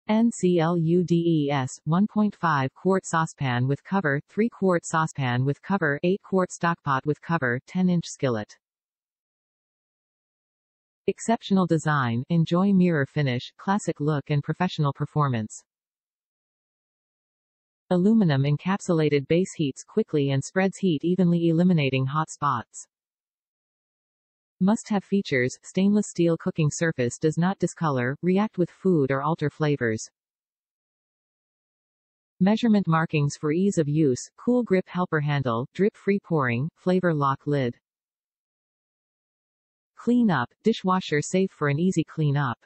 NCLUDES, 1.5 quart saucepan with cover, 3 quart saucepan with cover, 8 quart stockpot with cover, 10-inch skillet. Exceptional design, enjoy mirror finish, classic look and professional performance. Aluminum encapsulated base heats quickly and spreads heat evenly, eliminating hot spots. Must-have features, stainless steel cooking surface, does not discolor, react with food or alter flavors. Measurement markings for ease of use, cool grip helper handle, drip-free pouring, flavor lock lid. Clean up, dishwasher safe for an easy clean up.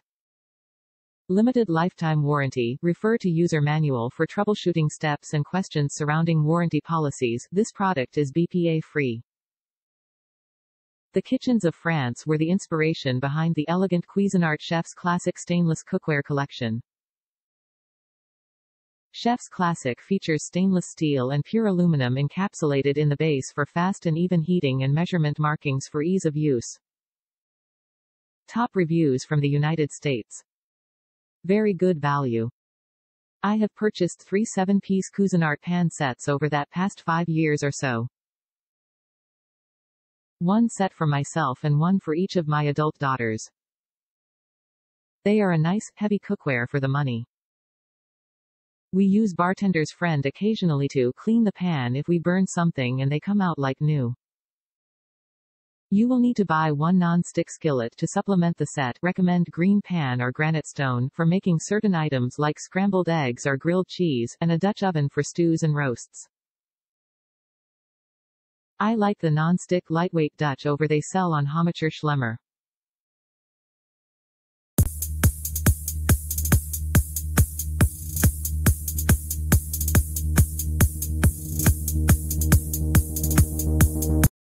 Limited lifetime warranty, refer to user manual for troubleshooting steps and questions surrounding warranty policies. This product is BPA free. The kitchens of France were the inspiration behind the elegant Cuisinart Chef's Classic stainless cookware collection. Chef's Classic features stainless steel and pure aluminum encapsulated in the base for fast and even heating, and measurement markings for ease of use. Top reviews from the United States. Very good value. I have purchased 3 7-piece Cuisinart pan sets over that past 5 years or so. One set for myself and one for each of my adult daughters. They are a nice, heavy cookware for the money. We use bartender's friend occasionally to clean the pan if we burn something, and they come out like new. You will need to buy one non-stick skillet to supplement the set. Recommend green pan or granite stone for making certain items like scrambled eggs or grilled cheese, and a Dutch oven for stews and roasts. I like the non-stick lightweight Dutch over they sell on Hamacher Schlemmer.